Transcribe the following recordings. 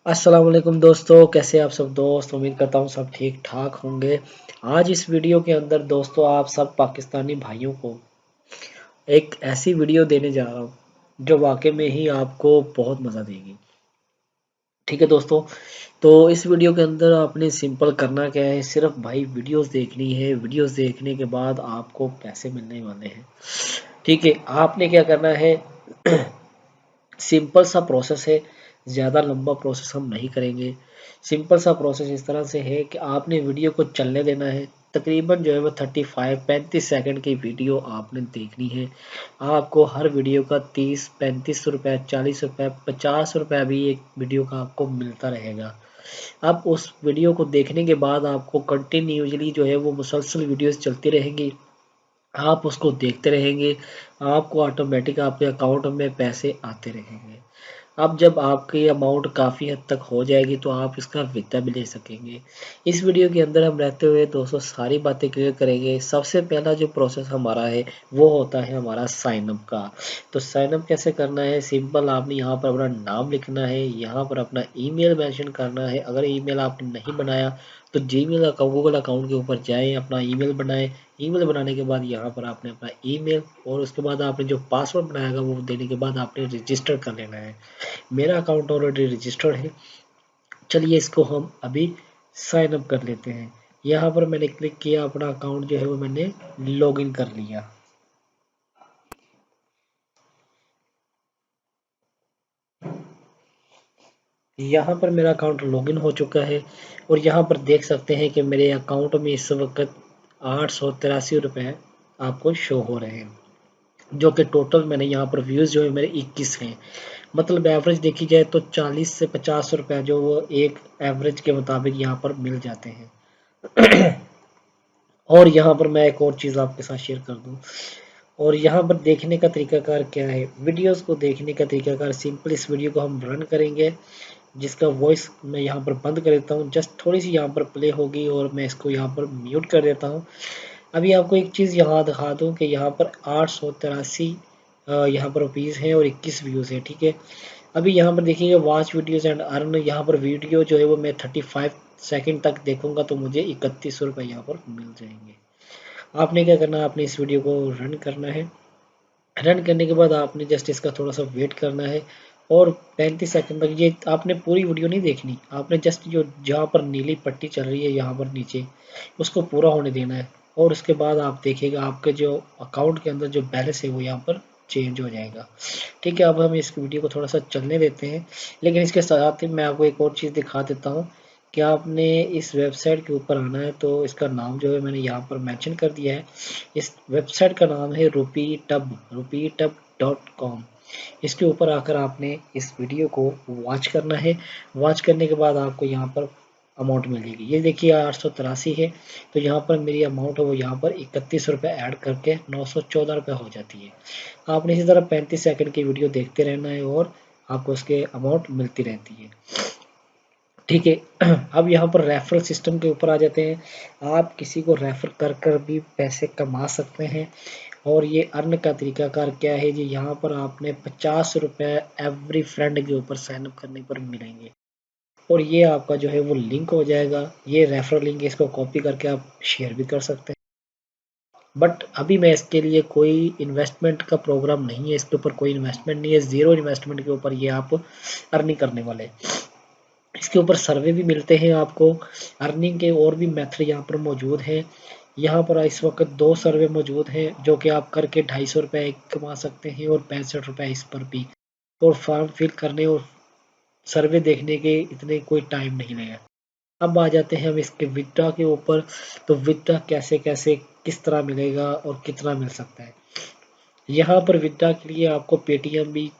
अस्सलाम वालेकुम दोस्तों, कैसे आप सब दोस्त। उम्मीद करता हूँ सब ठीक ठाक होंगे। आज इस वीडियो के अंदर दोस्तों आप सब पाकिस्तानी भाइयों को एक ऐसी वीडियो देने जा रहा हूँ जो वाकई में ही आपको बहुत मज़ा देगी। ठीक है दोस्तों, तो इस वीडियो के अंदर आपने सिंपल करना क्या है, सिर्फ भाई वीडियोस देखनी है। वीडियोस देखने के बाद आपको पैसे मिलने वाले हैं। ठीक है, आपने क्या करना है सिंपल सा प्रोसेस है, ज़्यादा लंबा प्रोसेस हम नहीं करेंगे। सिंपल सा प्रोसेस इस तरह से है कि आपने वीडियो को चलने देना है। तकरीबन जो है वो 35-35 सेकंड की वीडियो आपने देखनी है। आपको हर वीडियो का 30-35 रुपये, 40 रुपये, 50 रुपये भी एक वीडियो का आपको मिलता रहेगा। अब उस वीडियो को देखने के बाद आपको कंटिन्यूसली जो है वो मुसलसल वीडियोस चलती रहेंगी। आप उसको देखते रहेंगे, आपको ऑटोमेटिक आपके अकाउंट में पैसे आते रहेंगे। अब जब आपकी अमाउंट काफ़ी हद तक हो जाएगी तो आप इसका वित्ता भी ले सकेंगे। इस वीडियो के अंदर हम रहते हुए दोस्तों सारी बातें क्लियर करेंगे। सबसे पहला जो प्रोसेस हमारा है वो होता है हमारा साइन अप का। तो साइन अप कैसे करना है, सिंपल आपने यहाँ पर अपना नाम लिखना है, यहाँ पर अपना ईमेल मेंशन करना है। अगर ईमेल आपने नहीं बनाया तो जीमेल अकाउंट, गूगल अकाउंट के ऊपर जाएं, अपना ईमेल बनाएं। ईमेल बनाने के बाद यहाँ पर आपने अपना ईमेल और उसके बाद आपने जो पासवर्ड बनाएगा वो देने के बाद आपने रजिस्टर कर लेना है। मेरा अकाउंट ऑलरेडी रजिस्टर्ड है। चलिए इसको हम अभी साइन अप कर लेते हैं। यहाँ पर मैंने क्लिक किया, अपना अकाउंट जो है वो मैंने लॉगिन कर लिया। यहाँ पर मेरा अकाउंट लॉगिन हो चुका है और यहाँ पर देख सकते हैं कि मेरे अकाउंट में इस वक्त 883 रुपये आपको शो हो रहे हैं, जो कि टोटल मैंने यहाँ पर व्यूज़ जो है मेरे 21 हैं। मतलब एवरेज देखी जाए तो 40 से 50 रुपये जो वो एक एवरेज के मुताबिक यहाँ पर मिल जाते हैं। और यहाँ पर मैं एक और चीज़ आपके साथ शेयर कर दूँ, और यहाँ पर देखने का तरीकाकार क्या है, वीडियोस को देखने का तरीकाकार सिंपल। इस वीडियो को हम रन करेंगे, जिसका वॉइस मैं यहाँ पर बंद कर देता हूँ। जस्ट थोड़ी सी यहाँ पर प्ले होगी और मैं इसको यहाँ पर म्यूट कर देता हूँ। अभी आपको एक चीज़ यहाँ दिखा दूँ कि यहाँ पर 883 यहाँ पर रुपीज़ हैं और 21 व्यूज़ हैं। ठीक है, अभी यहाँ पर देखिएगा वॉच वीडियोज़ एंड अर्न। यहाँ पर वीडियो जो है वो मैं 35 सेकंड तक देखूंगा तो मुझे 31 रुपये यहाँ पर मिल जाएंगे। आपने क्या करना है, आपने इस वीडियो को रन करना है। रन करने के बाद आपने जस्ट इसका थोड़ा सा वेट करना है और 35 सेकंड तक, ये आपने पूरी वीडियो नहीं देखनी, आपने जस्ट जो जहाँ पर नीली पट्टी चल रही है यहाँ पर नीचे उसको पूरा होने देना है। और उसके बाद आप देखिएगा आपके जो अकाउंट के अंदर जो बैलेंस है वो यहाँ पर चेंज हो जाएगा। ठीक है, अब हम इस वीडियो को थोड़ा सा चलने देते हैं, लेकिन इसके साथ ही मैं आपको एक और चीज़ दिखा देता हूँ कि आपने इस वेबसाइट के ऊपर आना है। तो इसका नाम जो है मैंने यहाँ पर मेंशन कर दिया है। इस वेबसाइट का नाम है rupeetub.com। इसके ऊपर आकर आपने इस वीडियो को वॉच करना है। वॉच करने के बाद आपको यहाँ पर अमाउंट मिलेगी, ये देखिए 883 है। तो यहाँ पर मेरी अमाउंट है वो यहाँ पर 31 रुपये ऐड करके 914 रुपये हो जाती है। आपने इसी तरह 35 सेकंड की वीडियो देखते रहना है और आपको उसके अमाउंट मिलती रहती है। ठीक है, अब यहाँ पर रेफरल सिस्टम के ऊपर आ जाते हैं। आप किसी को रेफर कर कर भी पैसे कमा सकते हैं। और ये अर्न का तरीकाकार क्या है जी, यहाँ पर आपने 50 रुपये एवरी फ्रेंड के ऊपर साइन अप करने पर मिलेंगे और ये आपका जो है वो लिंक हो जाएगा। ये रेफरल लिंक है, इसको कॉपी करके आप शेयर भी कर सकते हैं। बट अभी मैं इसके लिए कोई इन्वेस्टमेंट का प्रोग्राम नहीं है, इसके ऊपर कोई इन्वेस्टमेंट नहीं है, ज़ीरो इन्वेस्टमेंट के ऊपर ये आप अर्निंग करने वाले हैं। इसके ऊपर सर्वे भी मिलते हैं आपको। अर्निंग के और भी मेथड यहाँ पर मौजूद हैं। यहाँ पर इस वक्त 2 सर्वे मौजूद हैं जो कि आप करके 250 रुपये कमा सकते हैं और 65 रुपये इस पर भी। और फॉर्म फिल करने और सर्वे देखने के इतने कोई टाइम नहीं लगा। अब आ जाते हैं हम इसके विड्रॉ के ऊपर। तो विड्रॉ कैसे कैसे किस तरह मिलेगा और कितना मिल सकता है। यहाँ पर विड्रॉ के लिए आपको पेटीएम भी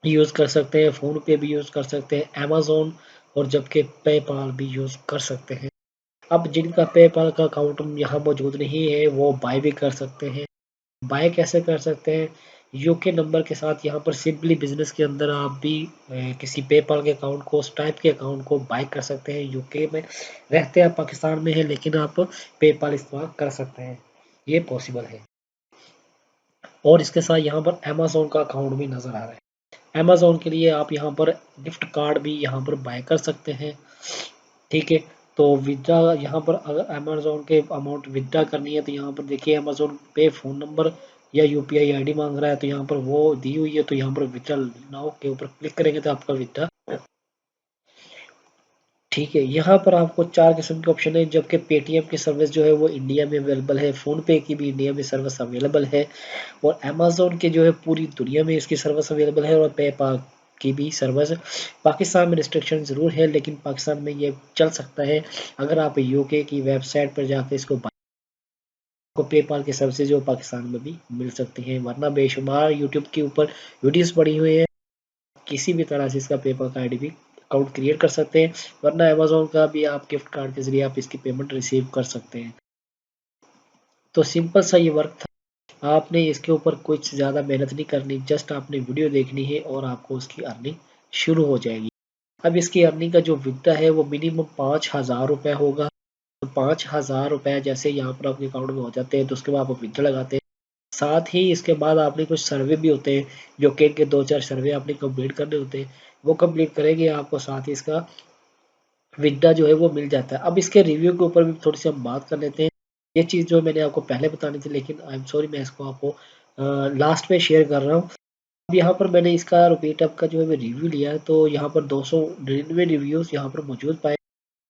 यूज़ कर सकते हैं, फ़ोन पे भी यूज़ कर सकते हैं, अमेज़ोन और जबकि पेपाल भी यूज़ कर सकते हैं। अब जिनका पेपाल का अकाउंट यहाँ मौजूद नहीं है वो बाय भी कर सकते हैं। बाय कैसे कर सकते हैं, यूके नंबर के साथ यहाँ पर सिंपली बिजनेस के अंदर आप भी किसी पेपाल के अकाउंट को, स्ट्राइप के अकाउंट को बाय कर सकते हैं। यूके में रहते हैं आप, पाकिस्तान में है, लेकिन आप पेपाल इस्तेमाल कर सकते हैं, ये पॉसिबल है। और इसके साथ यहाँ पर अमेज़ोन का अकाउंट भी नज़र आ रहा है। अमेजोन के लिए आप यहाँ पर गिफ्ट कार्ड भी यहाँ पर बाय कर सकते हैं, ठीक है। तो विड्रा यहाँ पर अगर अमेजोन के अमाउंट विड्रा करनी है तो यहाँ पर देखिए अमेजोन पे फ़ोन नंबर या यूपीआई आईडी मांग रहा है, तो यहाँ पर वो दी हुई है, तो यहाँ पर विड्रा नाउ के ऊपर क्लिक करेंगे तो आपका विड्रा, ठीक है। यहाँ पर आपको 4 किस्म के ऑप्शन है, जबकि पेटीएम की सर्विस जो है वो इंडिया में अवेलेबल है, फ़ोन पे की भी इंडिया में सर्विस अवेलेबल है, और अमेजोन के जो है पूरी दुनिया में इसकी सर्विस अवेलेबल है, और पेपाल की भी सर्विस। पाकिस्तान में रिस्ट्रिक्शन ज़रूर है, लेकिन पाकिस्तान में ये चल सकता है। अगर आप यूके की वेबसाइट पर जाकर इसको को पेपाल की सर्विसेज जो पाकिस्तान में भी मिल सकती हैं, वरना बेशुमार यूट्यूब के ऊपर वीडियोस पड़ी हुई है, किसी भी तरह से इसका पेपाल का आईडी भी अकाउंट क्रिएट कर सकते हैं, वरना अमेजोन का भी आप गिफ्ट कार्ड के जरिए आप इसकी पेमेंट रिसीव कर सकते हैं। तो सिंपल सा ये वर्क था, आपने इसके ऊपर कुछ ज़्यादा मेहनत नहीं करनी, जस्ट आपने वीडियो देखनी है और आपको उसकी अर्निंग शुरू हो जाएगी। अब इसकी अर्निंग का जो विड्रा है वो मिनिमम 5,000 रुपये होगा। तो 5,000 रुपये जैसे यहाँ पर आपके अकाउंट में हो जाते हैं, तो उसके बाद आप विड्रा लगाते हैं। साथ ही इसके बाद आपने कुछ सर्वे भी होते हैं, जो कि इनके 2-4 सर्वे आपने कंप्लीट करने होते हैं, वो कंप्लीट करेंगे आपको, साथ ही इसका विड्रा जो है वो मिल जाता है। अब इसके रिव्यू के ऊपर भी थोड़ी सी हम बात कर लेते हैं। ये चीज़ जो मैंने आपको पहले बतानी थी, लेकिन आई एम सॉरी मैं इसको आपको लास्ट में शेयर कर रहा हूँ। अब यहाँ पर मैंने इसका रुपीटअप का जो है रिव्यू लिया है, तो यहाँ पर 299 रिव्यूज़ यहाँ पर मौजूद पाए,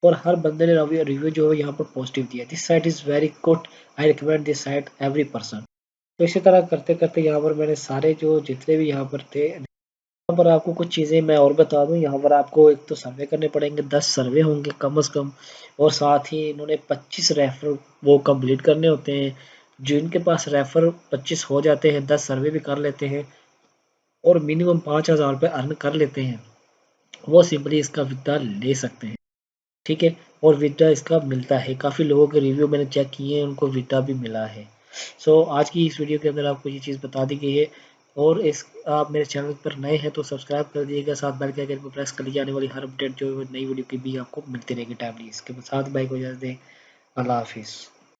और हर बंदे ने रिव्यू जो है यहाँ पर पॉजिटिव दिया। This site is very good, I recommend this site every person. तो इसी तरह करते करते यहाँ पर मैंने सारे जो जितने भी यहाँ पर थे, यहाँ पर आपको कुछ चीज़ें मैं और बता दूं। यहाँ पर आपको एक तो सर्वे करने पड़ेंगे, 10 सर्वे होंगे कम से कम, और साथ ही इन्होंने 25 रेफर वो कंप्लीट करने होते हैं। जिनके पास रेफर 25 हो जाते हैं, 10 सर्वे भी कर लेते हैं और मिनिमम 5,000 रुपये अर्न कर लेते हैं, वो सिंपली इसका विड्रा ले सकते हैं, ठीक है। और विड्रा इसका मिलता है, काफ़ी लोगों के रिव्यू मैंने चेक किए हैं, उनको विड्रा भी मिला है। सो आज की इस वीडियो के अंदर आपको ये चीज़ बता दी गई है, और इस आप मेरे चैनल पर नए हैं तो सब्सक्राइब कर दीजिएगा, साथ बेल के आइकन को प्रेस कर लीजिए, आने वाली हर अपडेट जो है नई वीडियो की भी आपको मिलती रहेगी टाइमली। इसके साथ बाइक हो जाते हैं। अल्लाह हाफिज़।